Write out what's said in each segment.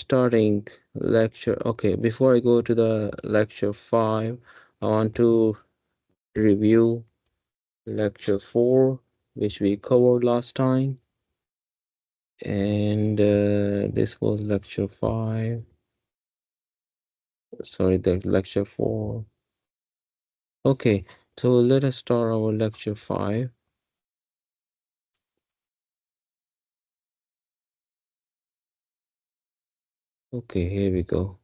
starting lecture. Okay, before I go to the lecture 5, I want to review lecture 4, which we covered last time. And this was lecture 5. Sorry, the lecture 4. Okay, so let us start our lecture 5. Okay, here we go.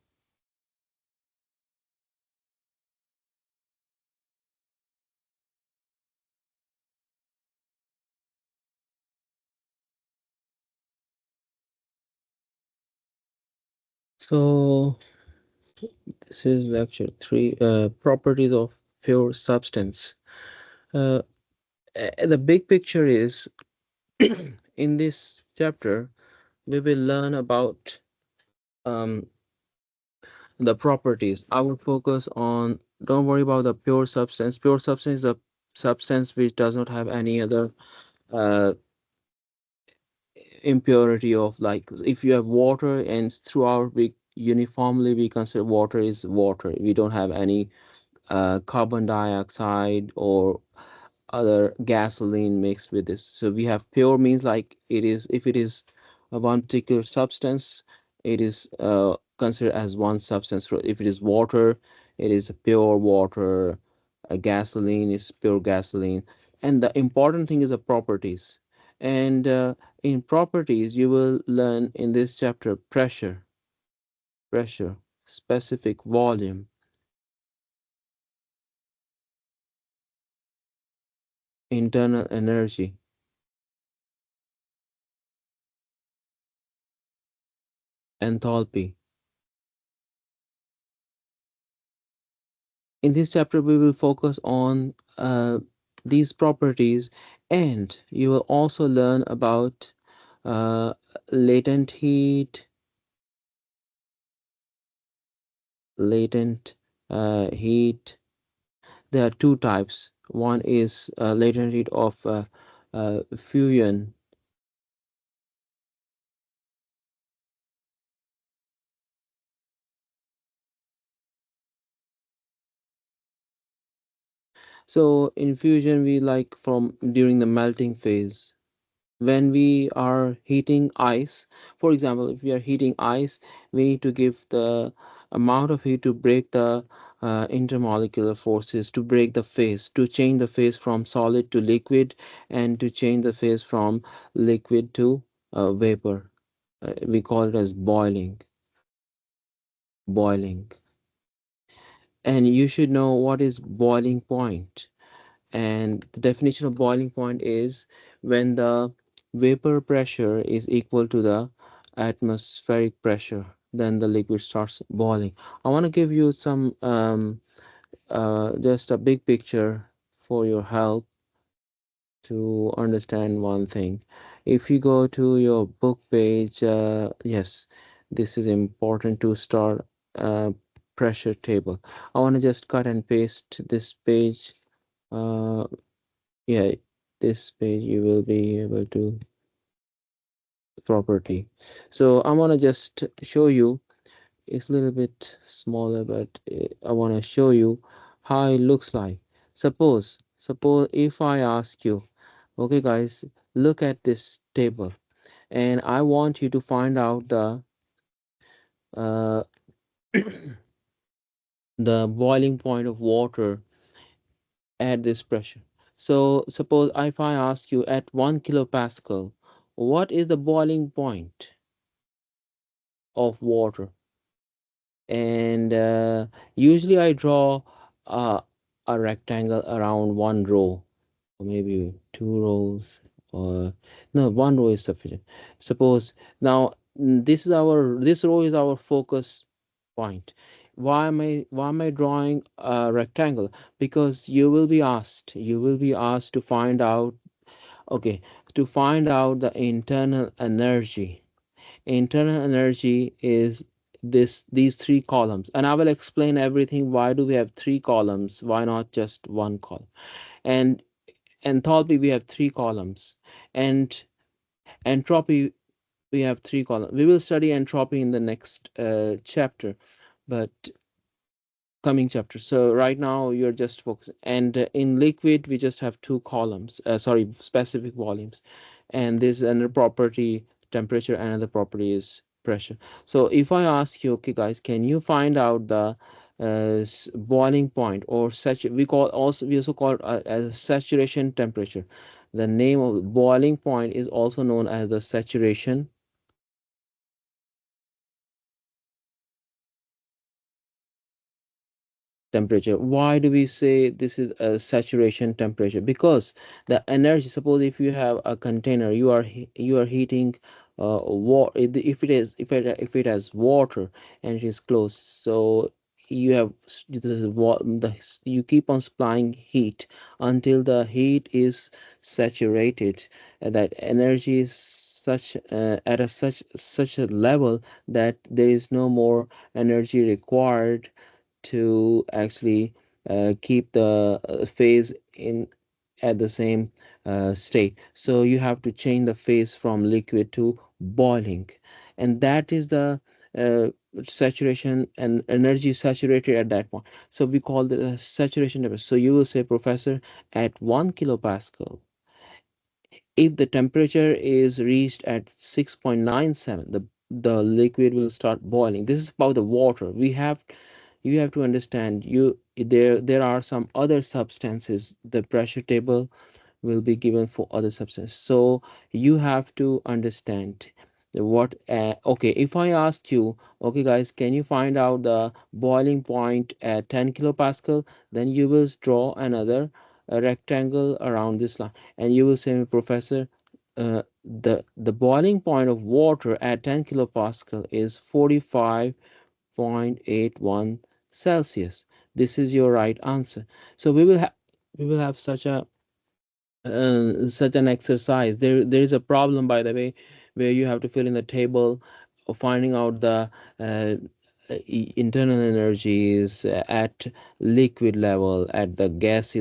So this is lecture 3, properties of pure substance. Uh, the big picture is in this chapter we will learn about um, the properties. I will focus on, don't worry about the pure substance. Pure substance is a substance which does not have any other uh, impurity of, like, if you have water and throughout we uniformly we consider water is water. We don't have any carbon dioxide or other gasoline mixed with this. So we have pure means like it is, if it is a one particular substance, it is considered as one substance. So if it is water, it is a pure water. A gasoline is pure gasoline. And the important thing is the properties. And in properties, you will learn in this chapter pressure, specific volume, internal energy, enthalpy. In this chapter, we will focus on these properties, and you will also learn about uh, latent heat, latent heat. There are two types. One is latent heat of fusion. So in fusion, we like from during the melting phase. When we are heating ice, for example, if we are heating ice, we need to give the amount of heat to break the intermolecular forces, to break the phase, to change the phase from solid to liquid, and to change the phase from liquid to vapor. We call it as boiling. And you should know what is boiling point. And the definition of boiling point is when the vapor pressure is equal to the atmospheric pressure, then the liquid starts boiling. I want to give you some just a big picture for your help to understand one thing. If you go to your book page, yes, this is important to start a pressure table. I want to just cut and paste this page. uh, yeah, this page you will be able to property. So I want to just show you, it's a little bit smaller, but I want to show you how it looks like. Suppose if I ask you, okay guys, look at this table, and I want you to find out uh, the boiling point of water at this pressure. So suppose if I ask you at 1 kilopascal, what is the boiling point of water? And usually I draw uh, a rectangle around one row, or maybe two rows, or no, one row is sufficient. Suppose now this row is our focus point. Why am I drawing a rectangle? Because you will be asked to find out, okay, to find out the internal energy. Internal energy is these three columns, and I will explain everything. Why do we have three columns? Why not just one column? And enthalpy, we have three columns, and entropy, We have three columns. We will study entropy in the next chapter, but coming chapter. So right now you're just focusing, and in liquid we just have two columns. Sorry, specific volumes, and this another property temperature, another property is pressure. So if I ask you, okay, guys, can you find out the boiling point or such we also call it as saturation temperature. The name of boiling point is also known as the saturation temperature. Why do we say this is a saturation temperature? Because the energy, suppose if you have a container, you are heating water. If it is if it has water and it is closed, so you have you keep on supplying heat until the heat is saturated, and that energy is such at a such a level that there is no more energy required to actually keep the phase in at the same state. So you have to change the phase from liquid to boiling, and that is the uh, saturation and energy saturated at that point. So we call it a saturation temperature. So you will say, Professor, at 1 kilopascal, if the temperature is reached at 6.97, the liquid will start boiling. This is about the water. You have to understand, there are some other substances. The pressure table will be given for other substances, so you have to understand what okay, if I ask you, okay, guys, can you find out the boiling point at 10 kilopascal, then you will draw another rectangle around this line, and you will say, Professor, the boiling point of water at 10 kilopascal is 45.81 Celsius. This is your right answer. So we will have such an exercise. There is a problem, by the way, where you have to fill in the table of finding out the uh, internal energies at liquid level, at the gas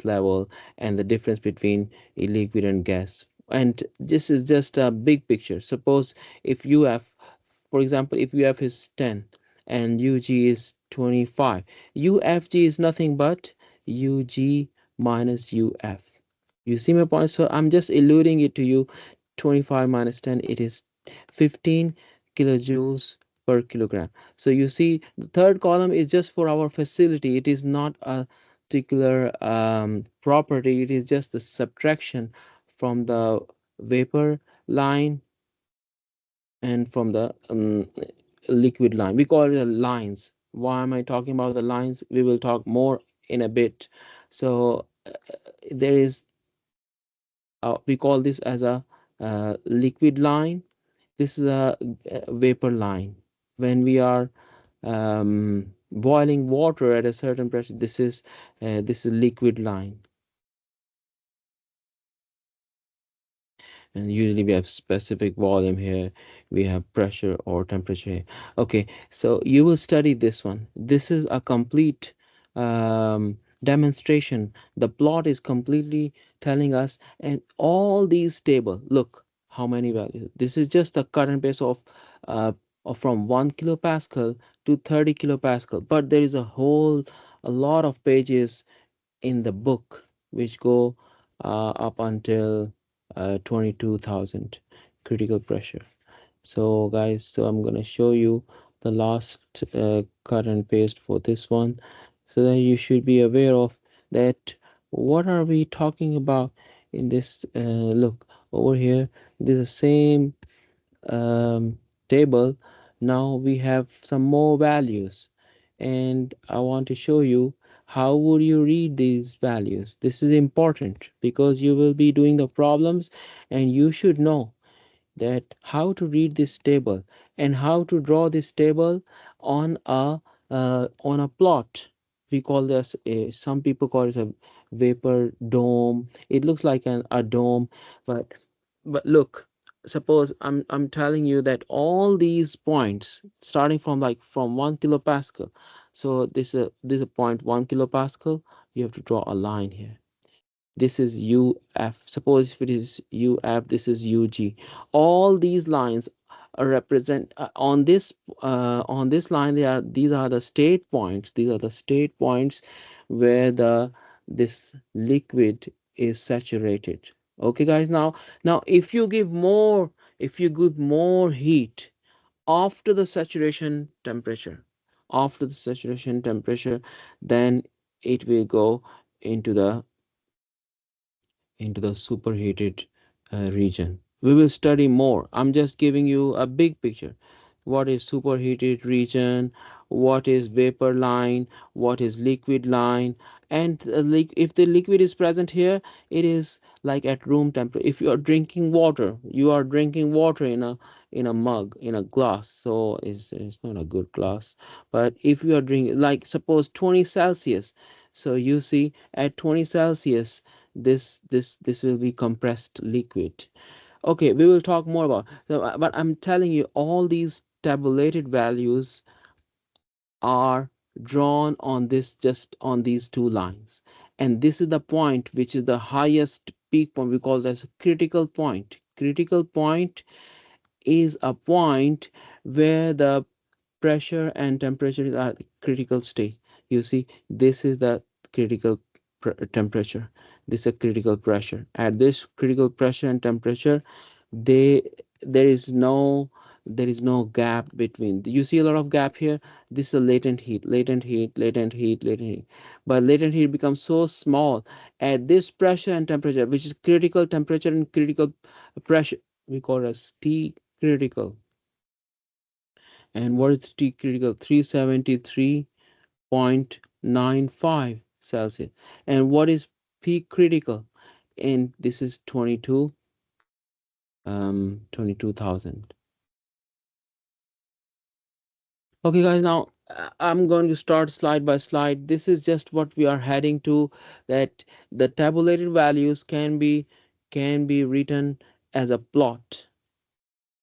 level, and the difference between a liquid and gas. And this is just a big picture. Suppose if you have, for example, if UF is 10 and UG is 25, UFG is nothing but UG minus UF. You see my point? So I'm just alluding it to you. 25 minus 10, it is 15 kilojoules per kilogram. So you see, the third column is just for our facility. It is not a particular property. It is just the subtraction from the vapor line and from the liquid line. We call it lines. Why am I talking about the lines? We will talk more in a bit. So there is we call this as a liquid line. This is a vapor line. When we are boiling water at a certain pressure, this is liquid line. And usually we have specific volume here, we have pressure or temperature here. Okay, so you will study this one. This is a complete demonstration. The plot is completely telling us, and all these table, look how many values. This is just the current base of from 1 kilopascal to 30 kilopascal, but there is a lot of pages in the book which go up until 22,000 critical pressure. So guys, so I'm gonna show you the last cut and paste for this one, so that you should be aware of that what are we talking about in this. Look over here, this is the same table. Now we have some more values, and I want to show you how would you read these values. This is important because you will be doing the problems, and you should know that how to read this table and how to draw this table on a plot. We call this some people call it a vapor dome. It looks like a dome, but look, suppose I'm telling you that all these points starting from like from 1 kilopascal, so this is a point 1 kilopascal, you have to draw a line here. This is UF. Suppose if it is UF, this is UG. All these lines represent on this line. They are These are the state points. These are the state points where the this liquid is saturated. Okay, guys. Now, if you give more heat after the saturation temperature, after the saturation temperature, then it will go into the superheated region. We will study more. I'm just giving you a big picture. What is superheated region? What is vapor line? What is liquid line? And if the liquid is present here, it is like at room temperature. If you are drinking water in a mug, in a glass. So it's not a good glass. But if you are drinking, like suppose 20 Celsius, so you see at 20 Celsius, this will be compressed liquid. Okay, we will talk more about so, but I'm telling you, all these tabulated values are drawn on this just on these two lines, and this is the point which is the highest peak point. We call it as critical point. Critical point is a point where the pressure and temperature are at critical state. You see, this is the critical temperature. This is a critical pressure. At this critical pressure and temperature, they there is no gap between. You see a lot of gap here. This is a latent heat, latent heat, latent heat, latent heat. But latent heat becomes so small at this pressure and temperature, which is critical temperature and critical pressure. We call it as T critical. And what is T critical? 373.95 Celsius. And what is P critical? And this is 22,000. Okay, guys, now I'm going to start slide by slide. This is just what we are heading to, that the tabulated values can be written as a plot.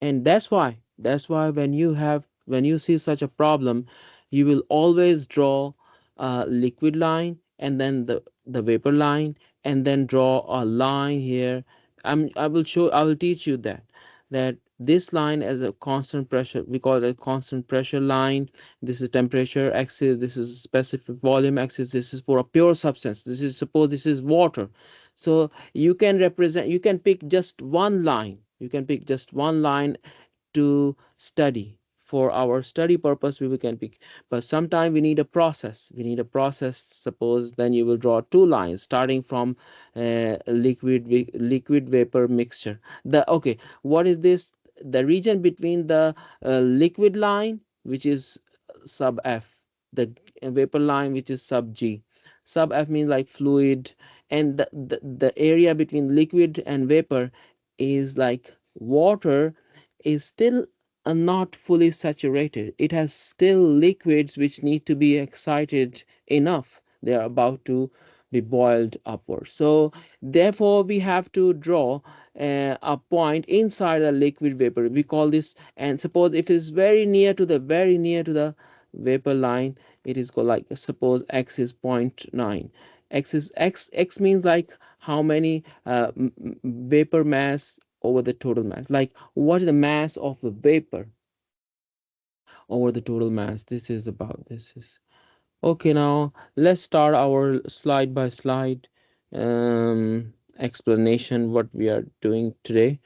And that's why when you see such a problem, you will always draw a liquid line, and then the vapor line, and then draw a line here. I will teach you that this line as a constant pressure, we call it a constant pressure line. This is temperature axis, this is specific volume axis, this is for a pure substance. This is, suppose this is water. So you can pick just one line. You can pick just one line to study. For our study purpose, we can pick. But sometime we need a process. Suppose then you will draw two lines starting from liquid vapor mixture. The Okay, what is this? The region between the liquid line, which is sub F, the vapor line, which is sub G. Sub F means like fluid, and the area between liquid and vapor is like water is still not fully saturated. It has still liquids which need to be excited enough. They are about to be boiled upwards. So therefore, we have to draw a point inside the liquid vapor. We call this, and suppose if it's very near to the vapor line, it is called, like, suppose x is zero point 0.9. X means like how many vapor mass over the total mass. Like, what is the mass of the vapor over the total mass? This is okay. Now let's start our slide by slide explanation what we are doing today.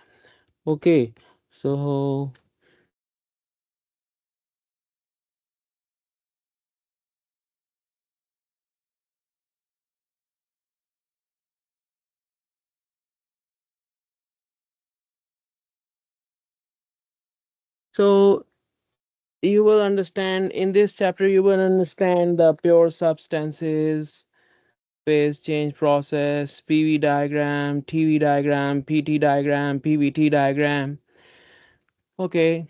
Okay, so so you will understand in this chapter, you will understand the pure substances, phase change process, PV diagram, TV diagram, PT diagram, PVT diagram. Okay,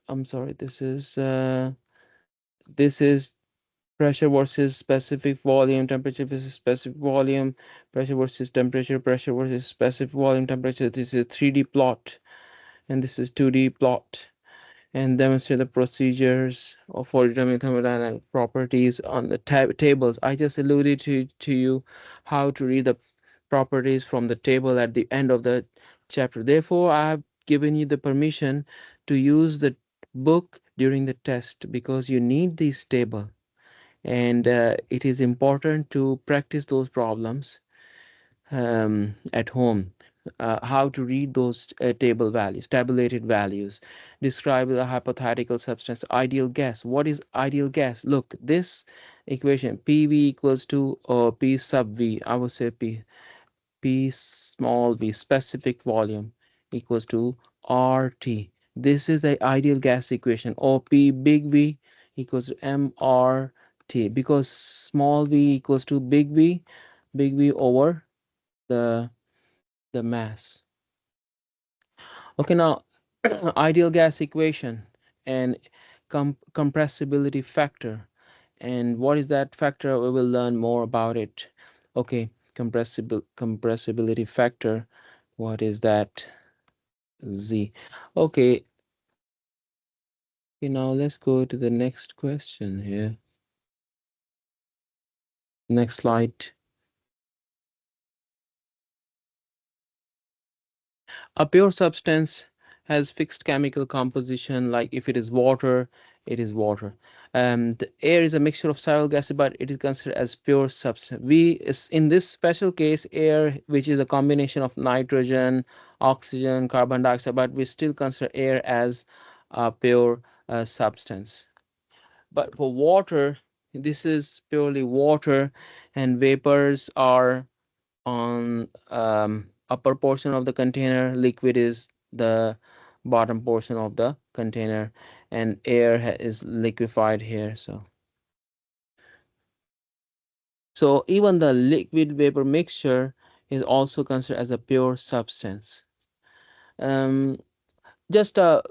I'm sorry, this is pressure versus specific volume, temperature versus specific volume, pressure versus temperature, pressure versus specific volume, temperature. This is a 3D plot, and this is 2D plot. and demonstrate the procedures for determining thermodynamic properties on the tables. I just alluded to you how to read the properties from the table at the end of the chapter. Therefore, I have given you the permission to use the book during the test because you need this table, and it is important to practice those problems at home. How to read those table values, tabulated values. Describe the hypothetical substance. Ideal gas. What is ideal gas? Look, this equation PV equals to P sub V. I would say P small v, specific volume, equals to RT. This is the ideal gas equation. Or P big V equals to MRT, because small v equals to big V over the mass. Okay, now ideal gas equation and compressibility factor. And what is that factor? We will learn more about it. Okay, compressibility factor. What is that? Z. Okay, now let's go to the next question here. Next slide. A pure substance has fixed chemical composition, like if it is water, it is water. The air is a mixture of several gases, but it is considered as pure substance. In this special case, air, which is a combination of nitrogen, oxygen, carbon dioxide, but we still consider air as a pure substance. But for water, this is purely water, and vapors are on upper portion of the container, liquid is the bottom portion of the container, and air is liquefied here. So even the liquid vapor mixture is also considered as a pure substance. um, just a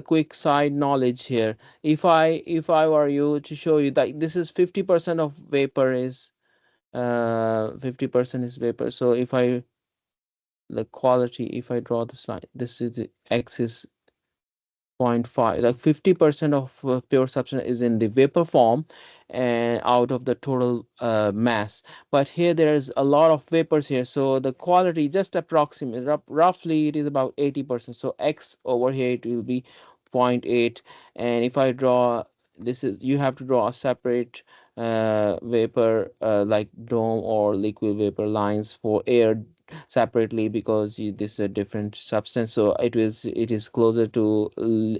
quick side knowledge here. If I were you to show you that this is 50% of vapor is 50% is vapor. So if I the quality, if I draw this line, this is the axis 0.5, like 50% of pure substance is in the vapor form and out of the total mass. But here there is a lot of vapors here, so the quality just approximate roughly it is about 80%. So x over here it will be zero point 0.8. And if I draw, this is, you have to draw a separate vapor like dome or liquid vapor lines for air separately, because this is a different substance, so it is closer to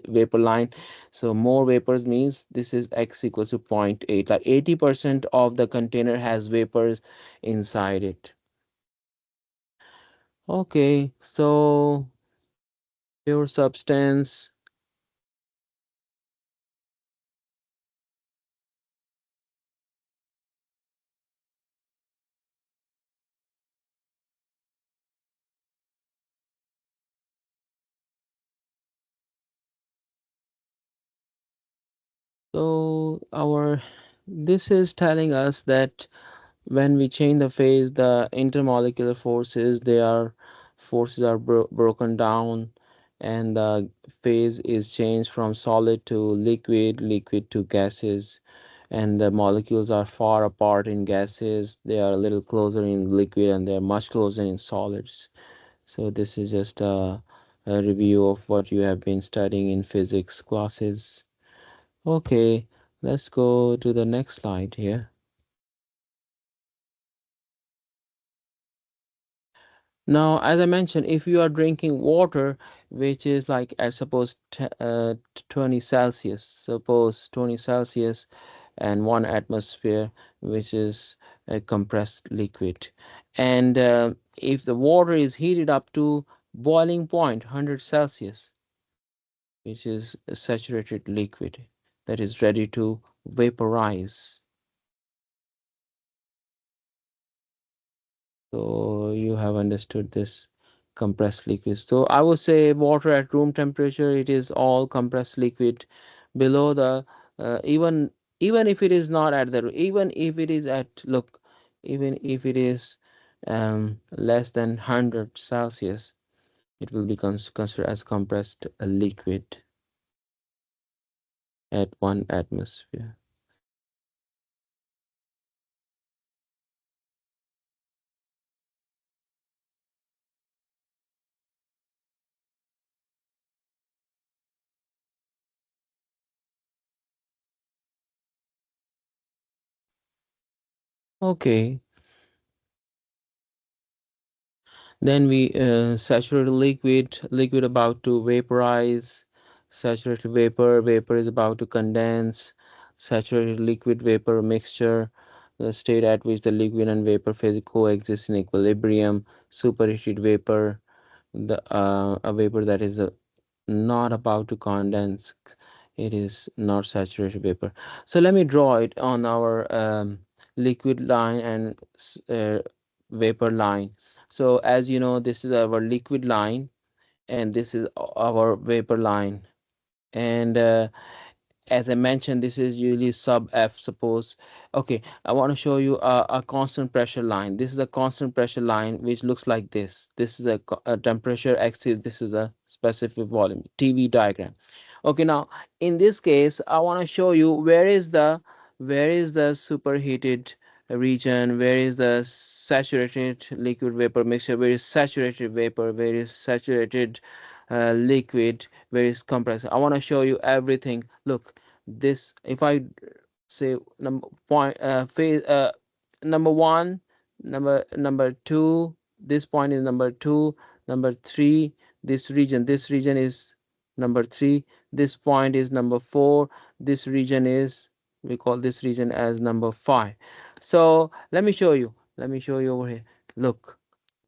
vapor line. So more vapors means this is x equals to zero point 0.8, like 80% of the container has vapors inside it. Okay, so pure substance. So our this is telling us that when we change the phase, the intermolecular forces are broken down, and the phase is changed from solid to liquid, liquid to gases, and the molecules are far apart in gases. They are a little closer in liquid, and they are much closer in solids. So this is just a review of what you have been studying in physics classes. Okay, let's go to the next slide here. Now, as I mentioned, if you are drinking water, which is like, I suppose, 20 Celsius, suppose 20 Celsius and 1 atmosphere, which is a compressed liquid. And if the water is heated up to boiling point, 100 Celsius, which is a saturated liquid that is ready to vaporize. So you have understood this compressed liquid. So I would say water at room temperature, it is all compressed liquid. Below the even if it is not at the, even if it is at, look, even if it is less than 100 Celsius, it will be considered as compressed liquid. at 1 atmosphere. Okay, then we saturated liquid, liquid about to vaporize, saturated vapor, vapor is about to condense, saturated liquid vapor mixture, the state at which the liquid and vapor phase coexist in equilibrium, superheated vapor, the a vapor that is not about to condense, it is not saturated vapor. So let me draw it on our liquid line and vapor line. So as you know, this is our liquid line and this is our vapor line. And as I mentioned, this is usually sub F. Suppose, okay, I want to show you a constant pressure line. This is a constant pressure line which looks like this. This is a temperature axis. This is a specific volume. TV diagram. Okay, now in this case, I want to show you where is the superheated region, where is the saturated liquid vapor mixture, where is saturated vapor, where is saturated liquid, where is compressed. I want to show you everything. Look, this if I say number point phase number one, number two, this point is number two, number three, this region is number three, this point is number four, this region is, we call this region as number five. So let me show you over here. Look,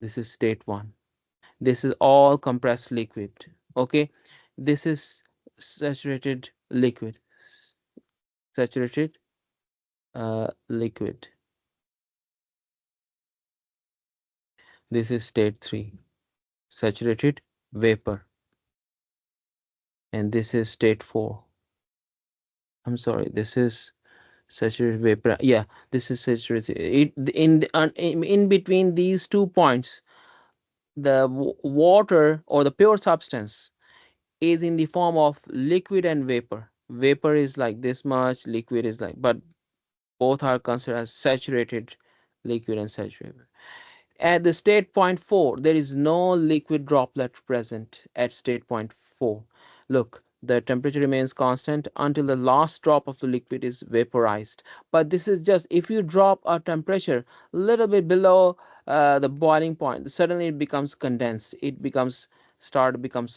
this is state one, this is all compressed liquid. Okay, this is saturated liquid, saturated liquid. This is state 3, saturated vapor, and this is state 4. I'm sorry, this is saturated vapor. Yeah, this is saturated. In between these 2 points, the water or the pure substance is in the form of liquid and vapor. Vapor is like this much, liquid is like, but both are considered as saturated liquid and saturated. At the state point 4, there is no liquid droplet present at state point 4. Look, the temperature remains constant until the last drop of the liquid is vaporized. But this is just if you drop a temperature a little bit below the boiling point, suddenly it becomes condensed. It becomes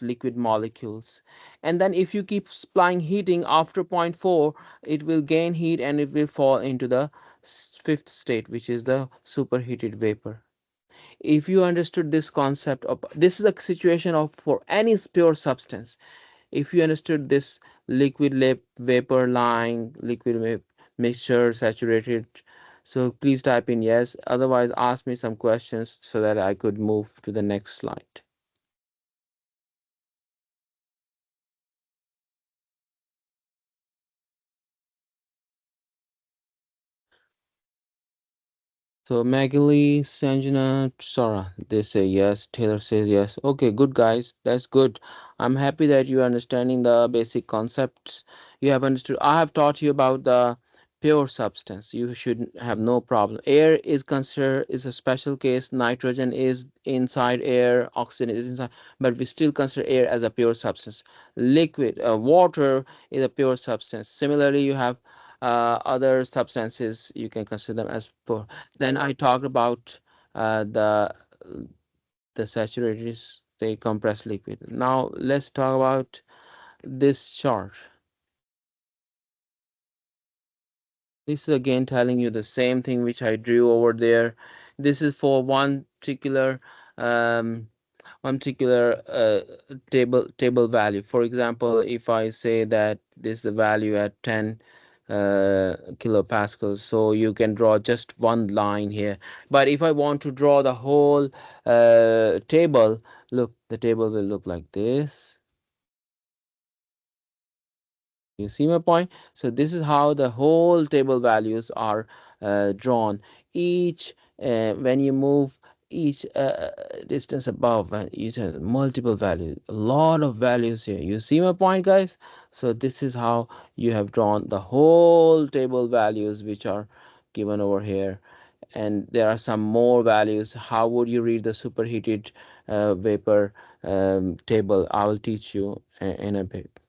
liquid molecules. And then if you keep supplying heating after point 4, it will gain heat and it will fall into the fifth state, which is the superheated vapor. If you understood this concept of, this is a situation of for any pure substance, if you understood this liquid vapor line, mixture, saturated, so please type in yes, otherwise ask me some questions so that I could move to the next slide. So Magali, Sanjana, Sora, they say yes. Taylor says yes. Okay, good guys. That's good. I'm happy that you are understanding the basic concepts. You have understood. I have taught you about the pure substance. You should have no problem. Air is considered is a special case. Nitrogen is inside air. Oxygen is inside, but we still consider air as a pure substance. Liquid, water is a pure substance. Similarly, you have other substances. You can consider them as pure. Then I talked about the saturated state compressed liquid. Now let's talk about this chart. This is again telling you the same thing which I drew over there. This is for um, one particular table value. For example, if I say that this is the value at 10 kilopascals, so you can draw just one line here. But if I want to draw the whole table, look, the table will look like this. You see my point? So this is how the whole table values are drawn. Each when you move each distance above, and each has multiple values, a lot of values here. You see my point, guys? So this is how you have drawn the whole table values which are given over here, and there are some more values. How would you read the superheated vapor table? I will teach you in a bit.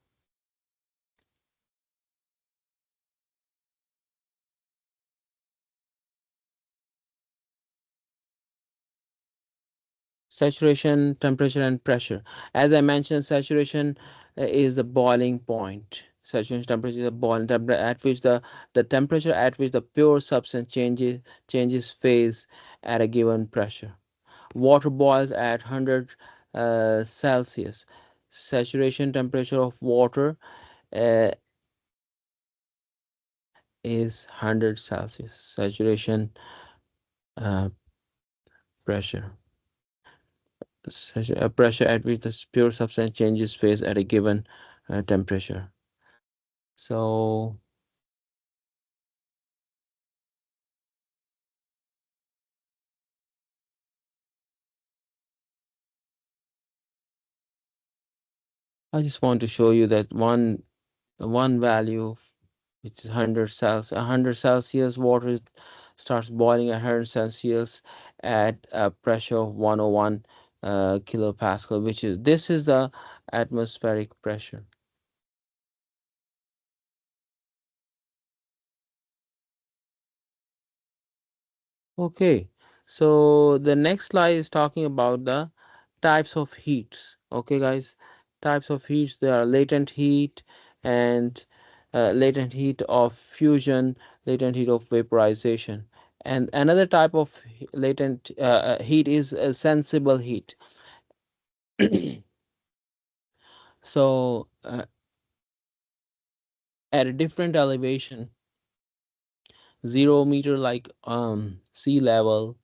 Saturation, temperature, and pressure. As I mentioned, saturation is the boiling point. Saturation temperature is the boiling temperature at which the temperature at which the pure substance changes phase at a given pressure. Water boils at 100 Celsius. Saturation temperature of water uh, is 100 Celsius. Saturation uh, pressure. Pressure at which the pure substance changes phase at a given temperature. So I just want to show you that one value, which is 100 Celsius. 100 Celsius water starts boiling at 100 Celsius at a pressure of 101 kilopascal, which is this is the atmospheric pressure. Okay, so the next slide is talking about the types of heats. Okay, guys, types of heats. There are latent heat and latent heat of fusion, latent heat of vaporization, and another type of latent heat is a sensible heat. So at a different elevation, 0 meter like sea level,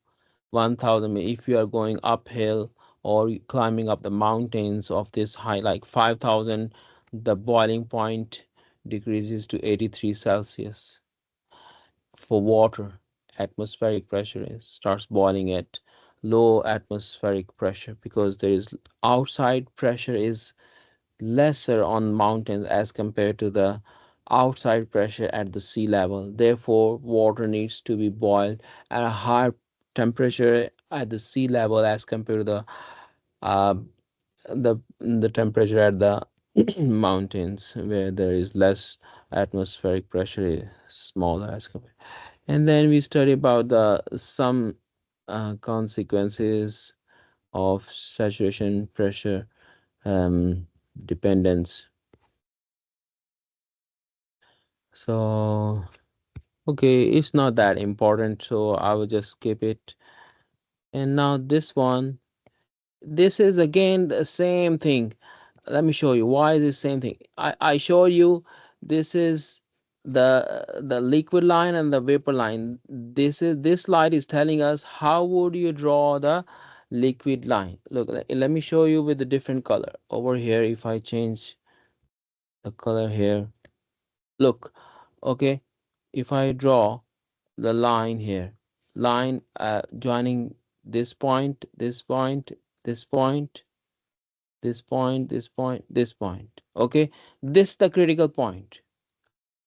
1000 if you are going uphill or climbing up the mountains of this high like 5000, the boiling point decreases to 83 Celsius. For water, atmospheric pressure starts boiling at low atmospheric pressure because there is outside pressure is lesser on mountains as compared to the outside pressure at the sea level. Therefore, water needs to be boiled at a higher temperature at the sea level as compared to uh, the temperature at the mountains where there is less atmospheric pressure is smaller as compared. And then we study about the some consequences of saturation pressure um, dependence. So, okay, it's not that important, so I will just skip it. And now this one, this is again the same thing. Let me show you why is the same thing. I show you this is the liquid line and the vapor line. This slide is telling us how would you draw the liquid line. Look, let me show you with a different color. Over here, if I change the color here, look, okay, if I draw the line here, line joining this point, this point, this point, this point, this point, this point. Okay, this is the critical point.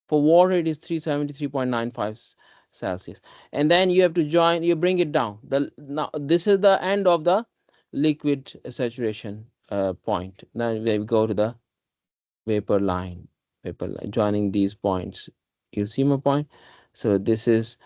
For water, it is 373.95 Celsius, and then you have to join. You bring it down. The now this is the end of the liquid saturation point. Now we go to the vapor line, joining these points. You see my point? So this is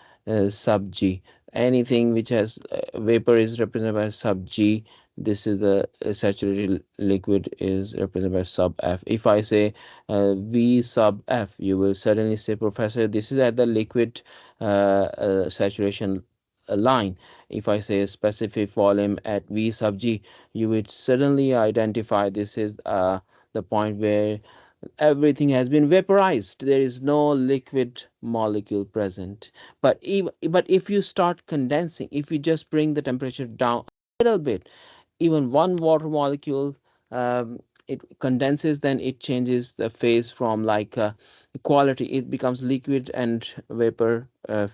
sub G. Anything which has vapor is represented by sub G. This is the saturated liquid is represented by sub F. If I say V sub F, you will suddenly say, Professor, this is at the liquid saturation line. If I say a specific volume at V sub G, you would suddenly identify this is the point where everything has been vaporized. There is no liquid molecule present. But if you start condensing, if you just bring the temperature down a little bit, even one water molecule um, it condenses, then it changes the phase from like quality, it becomes liquid and vapor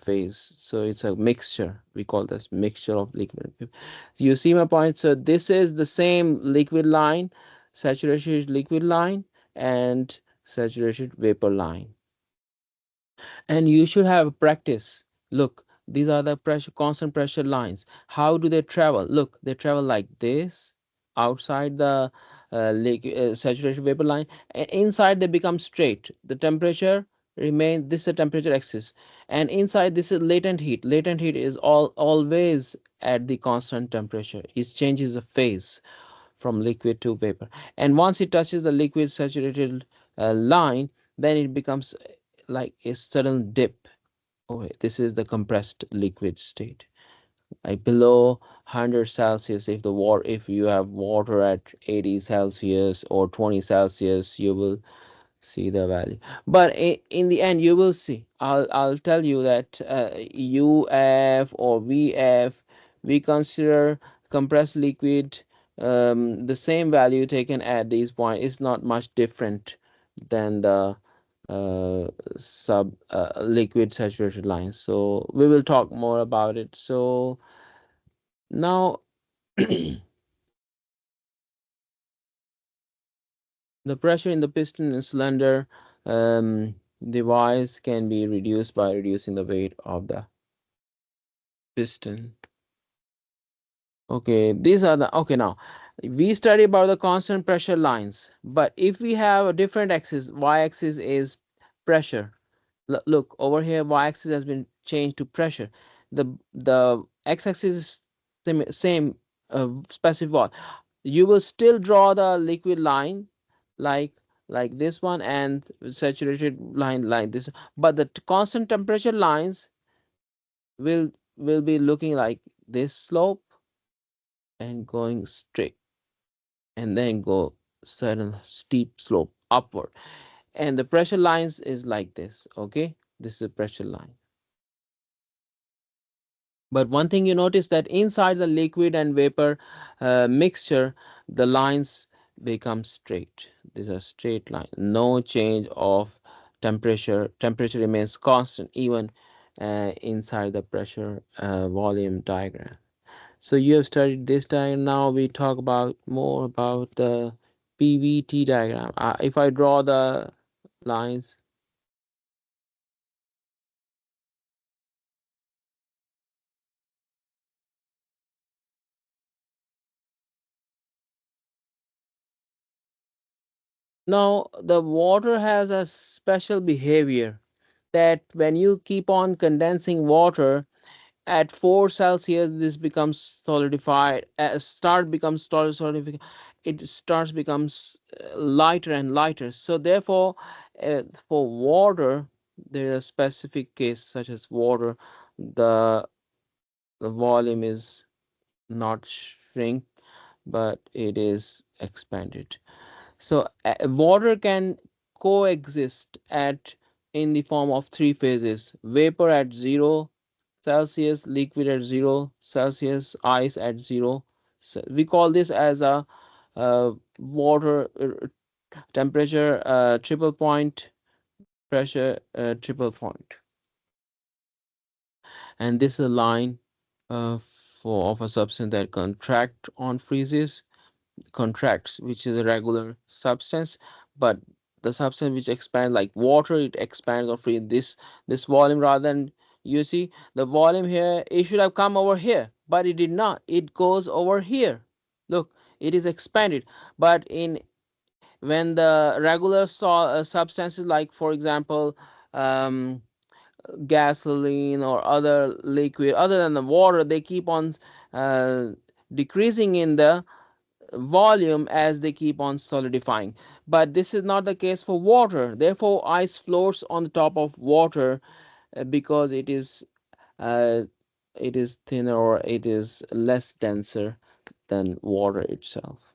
phase. So it's a mixture, we call this mixture of liquid and vapor. You see my point? So this is the same liquid line, saturated liquid line, and saturated vapor line. And you should have practice. Look, these are the pressure, constant pressure lines. How do they travel? Look, they travel like this outside the saturated vapor line. Inside they become straight. The temperature remains, this is the temperature axis, and inside this is latent heat. Latent heat is always at the constant temperature. It changes the phase from liquid to vapor, and once it touches the liquid saturated line, then it becomes like a sudden dip. Oh, this is the compressed liquid state. Like below 100 Celsius, if you have water at 80 Celsius or 20 Celsius, you will see the value. But in the end, you will see. I'll tell you that UF or VF, we consider compressed liquid, the same value taken at these points is not much different than the sub liquid saturated lines. So we will talk more about it. So now the pressure in the piston and cylinder device can be reduced by reducing the weight of the piston. Okay, these are the, okay, now we study about the constant pressure lines, but if we have a different axis, y-axis is pressure. Look over here, y-axis has been changed to pressure. The x-axis is same specific wall. You will still draw the liquid line like this one, and saturated line like this, but the constant temperature lines will be looking like this slope and going straight, and then go certain steep slope upward, and the pressure lines is like this. Okay, this is a pressure line. But one thing you notice that inside the liquid and vapor mixture, the lines become straight. These are straight line. No change of temperature. Temperature remains constant even inside the pressure volume diagram. So you have studied this diagram. Now we talk about more about the PVT diagram. If I draw the lines. Now, the water has a special behavior that when you keep on condensing water at 4 Celsius, this becomes solidified, start becomes solidified, it starts becomes lighter and lighter. So therefore, for water, there is a specific case such as water, the the volume is not shrink, but it is expanded. So water can coexist at in the form of three phases: vapor at 0 Celsius, liquid at 0 Celsius, ice at 0. So we call this as a water temperature triple point, pressure triple point. And this is a line for of a substance that contract on freezes, contracts, which is a regular substance, but the substance which expands like water, it expands or free this volume. Rather than, you see the volume here, it should have come over here, but it did not. It goes over here. Look, it is expanded. But in when the regular substances, like for example gasoline or other liquid other than the water, they keep on uh, decreasing in the volume as they keep on solidifying. But this is not the case for water. Therefore, ice floats on the top of water because uh, it is thinner, or it is less denser than water itself.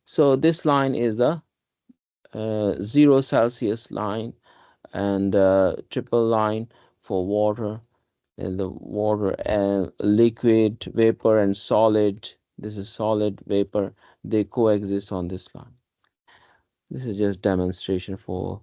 So this line is the 0 Celsius line, and triple line for water, and the water and liquid, vapor, and solid. This is solid, vapor, they coexist on this line. This is just demonstration for.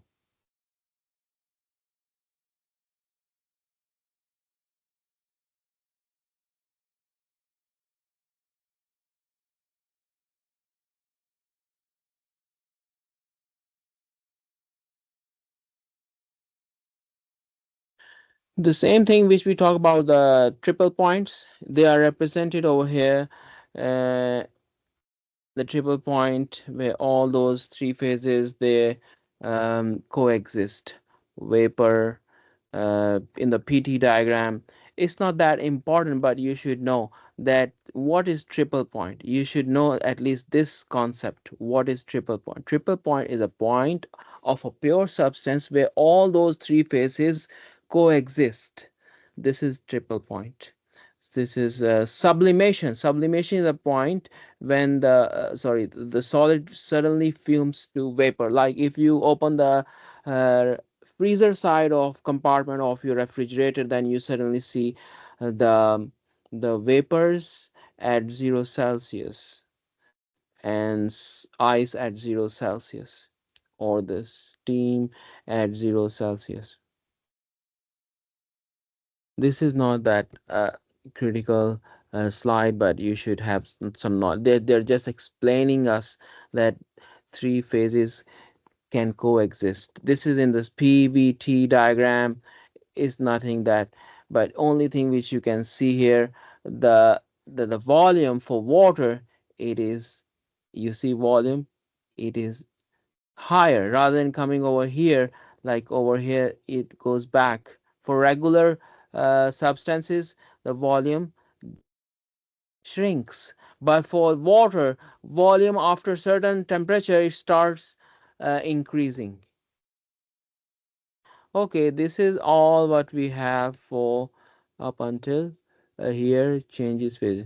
The same thing which we talk about the triple points, they are represented over here. Uh, the triple point where all those three phases they coexist. Vapor in the PT diagram. It's not that important, but you should know that what is triple point. You should know at least this concept. What is triple point? Triple point is a point of a pure substance where all those three phases coexist. This is triple point. This is sublimation. Sublimation is a point when the solid suddenly fumes to vapor. Like if you open the uh, freezer side of compartment of your refrigerator, then you suddenly see the vapors at 0 celsius and ice at 0 celsius, or the steam at 0 celsius. This is not that critical slide, but you should have some knowledge. They're just explaining us that three phases can coexist. This is in this PVT diagram. Is nothing that, but only thing which you can see here, the volume for water, it is, you see volume, it is higher rather than coming over here. Like over here it goes back. For regular substances the volume shrinks, but for water, volume after certain temperature it starts increasing. Okay, this is all what we have for up until here changes phase.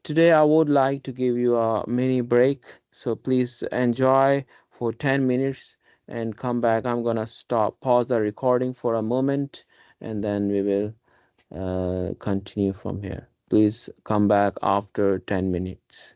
Today I would like to give you a mini break, so please enjoy for 10 minutes and come back. I'm gonna pause the recording for a moment, and then we will continue from here. Please come back after 10 minutes.